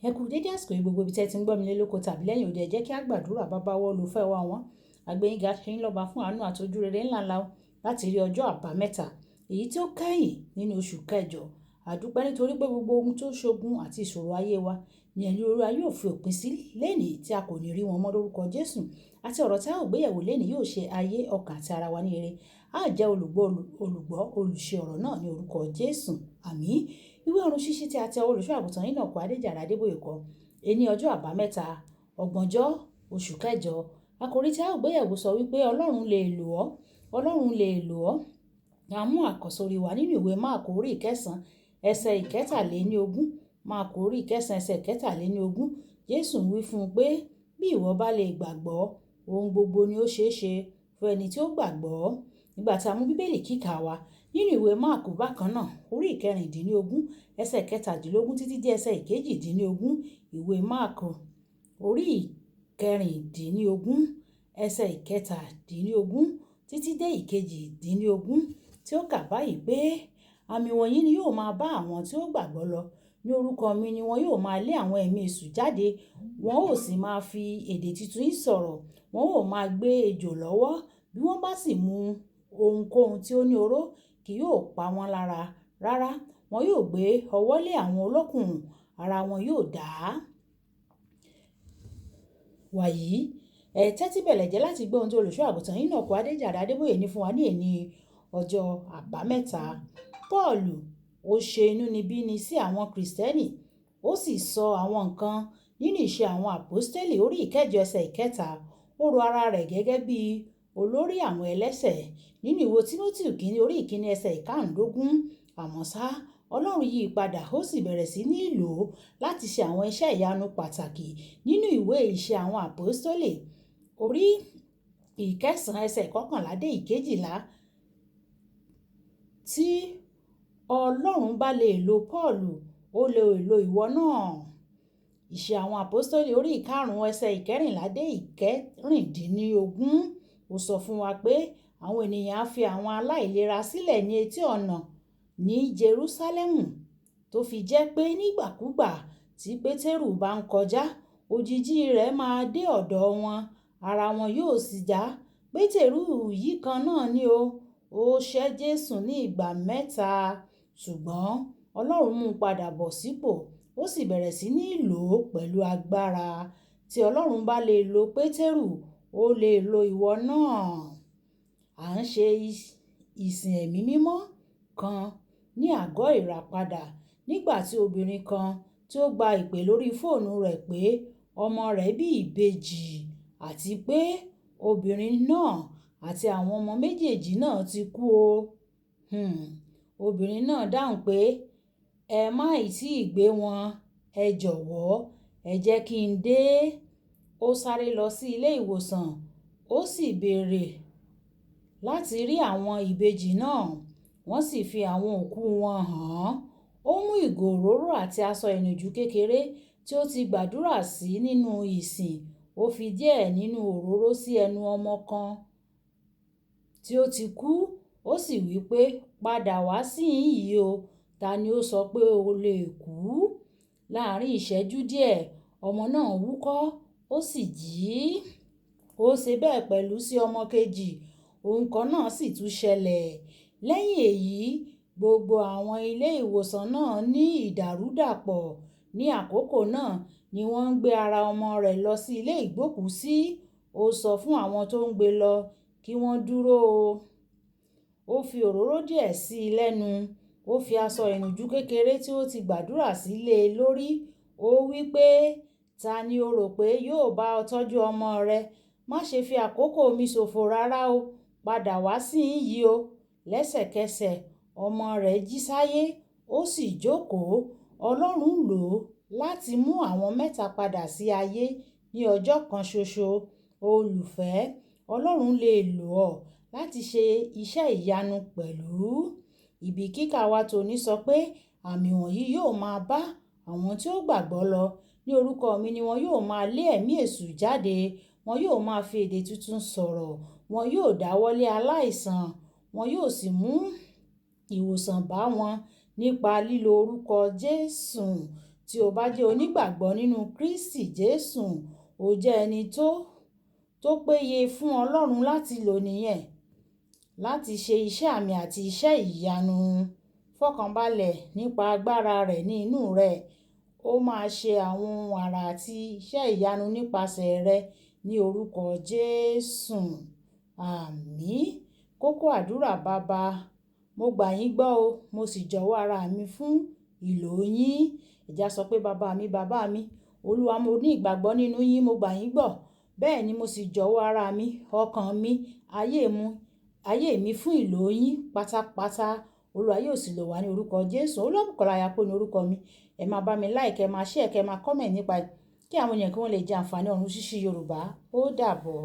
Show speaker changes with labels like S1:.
S1: Ẹ kú dédé àsìkò yìí gbogbo ibi tẹ́ ti ń gbọ́ mi lé lóko tàbí lẹ́yìn òde, ẹ jẹ́ kí a gbàdúrà. Bàbá wa olùfẹ́ wa wọn àgbẹ̀yìnga ṣe ń lọ́ba fún àánú àti ojú rere ńláńlá láti rí ọjọ́ àbámẹ́ta èyí tí ó kẹ́yìn nínú oṣù kẹjọ. Àdúpẹ́ nítorí pé gbogbo ohun tó ṣogun àti ìṣòro ayé wa ni ẹ̀yin Olúwa yóò fi òpin sí lénìí tí a kò ní rí wọn mọ́ lórúkọ Jésù. Àti ọ̀rọ̀ tí a ó gbéyẹ̀wò lénìí yóò ṣe ayé ọkàn àti ara wa ní rere. A jẹ́ olùgbọ́ olùṣe ọ̀rọ̀ náà ní orúkọ Jésù. Àmín. Ìwé ọ̀run ṣíṣí tí a tẹ olùṣọ́ àgùntàn Enoch Adéjàre Adébóyè kọ ẹni ọjọ́ àbámẹ́ta ọgbọ̀njọ́ oṣù kẹjọ. Àkòrí tí a ó gbéyẹ̀wò sọ wípé Ọlọ́run lè lò ọ́. Ọlọ́run lè lò ọ́. A mú àkọ́sórí wa nínú ìwé Máàkù orí ìkẹsàn ẹsẹ̀ ìkẹtàléníogún. Máàkù orí ìkẹsàn ẹsẹ̀ ìkẹtàléníogún. Jésù wí fún un pé bí ìwọ bá lè gbàgbọ́, ohun gbogbo ni ó ṣeé ṣe fún ẹni tí ó gbàgbọ́. Nígbà tí a mú bíbélì kíkà wa nínú ìwé Máàkù bákan náà orí ìkẹrìndínlógún ẹsẹ̀ kẹtàdínlógún títí dé ẹsẹ̀ ìkejìdínlógún. Ìwé Máàkù orí ìkẹrìndínlógún ẹsẹ̀ ìkẹtàdínlógún títí dé ìkejìdínlógún tí ó kà báyìí pé àmì wọ̀nyí ni yóò máa bá àwọn tí ó gbàgbọ́ lọ. Ní orúkọ mi ni wọn yóò máa lé àwọn ẹ̀mí èṣù jáde. Wọn ó sì máa fi èdè tuntun sọ̀rọ̀. Wọn ó máa gbé ejò lọ́wọ́. Bí wọ́n bá sì mu ohunkóhun tí ó ní oró, kì yóò pa wọ́n lára rárá. Wọn yóò gbé ọwọ́ lé àwọn olókùnrùn, ara wọn yóò dá. Wàyí, ẹ tẹ́tí bẹ̀lẹ̀ jẹ́ láti gbọ́ ohun tí olùṣọ́ àgùntàn Enoch Adéjàre Adébóyè ní fún wa ní èní ọjọ́ àbámẹ́ta. Pọ́ọ̀lù ó ṣe inúnibíni sí àwọn Kìrìsìtẹ́nì, ó sì sọ àwọn nǹkan nínú Ìṣe àwọn Àpọ́stélì orí ìkẹjọ ẹsẹ̀ ìkẹta. Ó ro ara rẹ̀ gẹ́gẹ́ bí olórí àwọn ẹlẹ́ṣẹ̀ nínú ìwé Tímótì kìíní orí ìkíní ẹsẹ̀ ìkarùndógún. Àmọ́ ṣá, Ọlọ́run yí padà ó sì bẹ̀rẹ̀ sí ní lò ó láti ṣe àwọn iṣẹ́ ìyanu pàtàkì nínú ìwé Ìṣe àwọn Àpọ́stélì orí ìkẹsàn ẹsẹ̀ ìkọkànlá dé ìkejìlá. Tí Ọlọ́run bá lè lo Pọ́ọ̀lù, ó lè lo ìwọ náà. Ìṣe àwọn Àpọ́stélì orí ìkarùn ẹsẹ̀ ìkẹrìnlá dé ìkẹrìndínlógún. Ó sọ fún wa pé àwọn ènìyàn á fi àwọn aláìlera sílẹ̀ ní etí ọ̀nà ní Jerúsálẹ́mù, tó fi jẹ́ pé nígbàkúgbà tí Pétérù bá ń kọjá, òjìji rẹ̀ máa dé ọ̀dọ̀ wọn, ara wọn yóò sì já. Pétérù yìí kan náà ni ó ṣẹ́ Jésù ní ìgbà mẹ́ta, ṣùgbọ́n Ọlọ́run mú un padà bọ̀ sípò, ó sì bẹ̀rẹ̀ sí ní lò ó pẹ̀lú agbára. Tí Ọlọ́run bá lè lo Pétérù, ó lè lo ìwọ náà. À ń ṣe ìsìn ẹ̀mí mímọ́ kan ní àgọ́ ìràpadà nígbà tí obìnrin kan tí ó gba ìpè lórí fóònù rẹ̀ pé ọmọ rẹ̀ bí ìbejì àti pé obìnrin náà àti àwọn ọmọ méjèèjì náà ti kú o. Obìnrin náà dáhùn pé ẹ má tíì gbé wọn, ẹ jọ̀wọ́ ẹ jẹ́ kí n dé. Ó sáré lọ sí ilé ìwòsàn, ó sì béèrè láti rí àwọn ìbejì náà. Wọ́n sì fi àwọn òkú wọn hàn án. Ó mú ìgò òróró àti aṣọ ìnùjú kékeré tí ó ti gbàdúrà sí nínú ìsìn. Ó fi díẹ̀ nínú òróró sí ẹnu ọmọ kan tí ó ti kú. Ó sì wí pé padà wá síhìn-ín o. Ta ni ó sọ pé o lè kú? Láàárín ìṣẹ́jú díẹ̀, ọmọ náà wúkọ́, ó sì jí. Ó ṣe bẹ́ẹ̀ pẹ̀lú sí ọmọ kejì. Ohun kan náà sì tún ṣẹlẹ̀. Lẹ́yìn èyí, gbogbo àwọn ilé ìwòsàn náà ní ìdàrúdàpọ̀. Ní àkókò náà ni wọ́n ń gbé ara ọmọ rẹ̀ lọ sí ilé ìgbókùúsí. Ó sọ fún àwọn tó ń gbé lọ kí wọ́n dúró o. Ó fi òróró díẹ̀ sí i lẹ́nu. Ó fi aṣọ ìnùjú kékeré tí ó ti gbàdúrà sí lé e lórí. Ó wí pé ta ni o rò pé yóò bá ọ tọ́jú ọmọ rẹ? Má ṣe fi àkókò mi ṣòfò rárá o. Padà wá síhìn-ín o. Lẹ́sẹ̀kẹsẹ̀ ọmọ rẹ̀ jí sáyé, ó sì jókòó. Ọlọ́run lò ó láti mú àwọn mẹ́ta padà sí ayé ní ọjọ́ kan ṣoṣo. Olùfẹ́, Ọlọ́run lè lò ọ́ láti ṣe iṣẹ́ ìyanu pẹ̀lú. Ibi kíkà wa tòní sọ pé àmì wọ̀nyí yóò máa bá àwọn tí ó gbàgbọ́ lọ. Ní orúkọ mi ni wọn yóò máa lé ẹ̀mí èṣù jáde. Wọn yóò máa fi èdè tuntun sọ̀rọ̀. Wọn yóò dáwọ́lé aláìsàn. Wọn yóò sì mú ìwòsàn bá wọn nípa lílo orúkọ Jésù. Tí o bá jẹ́ onígbàgbọ́ nínú Kristi Jésù, o jẹ́ ẹni tó péye fún Ọlọ́run láti lò nìyẹn, láti ṣe iṣẹ́ àmì àti iṣẹ́ ìyanu. Fọkànbalẹ̀ nípa agbára rẹ̀ ní inú rẹ̀. Ó máa ṣe àwọn ohun àrà àti iṣẹ́ ìyanu nípasẹ̀ rẹ ní orúkọ Jésù. Àmín. Kókó àdúrà: Baba, mo gbà yín gbọ́ o, mo sì jọ̀wọ́ ara mi fún ìlò yín. Ẹ jẹ́ á sọ pé bàbá mi, Olúwa, mo ní ìgbàgbọ́ nínú yín, mo gbà yín gbọ́. Bẹ́ẹ̀ ni mo sì jọ̀wọ́ ara mi, ọkàn mi, ayé mi fún ìlò yín pátápátá. Olúwa yóò sì lò wá ní orúkọ Jésù. Olúbùkọ́lá Ayápọ̀ ní orúkọ mi. Ẹ máa bá mi like, ẹ máa share, ẹ máa comment nípa kí àwọn èèyàn kí wọ́n lè jẹ àǹfààní ọ̀run ṣíṣí Yorùbá. Ó dàbọ̀.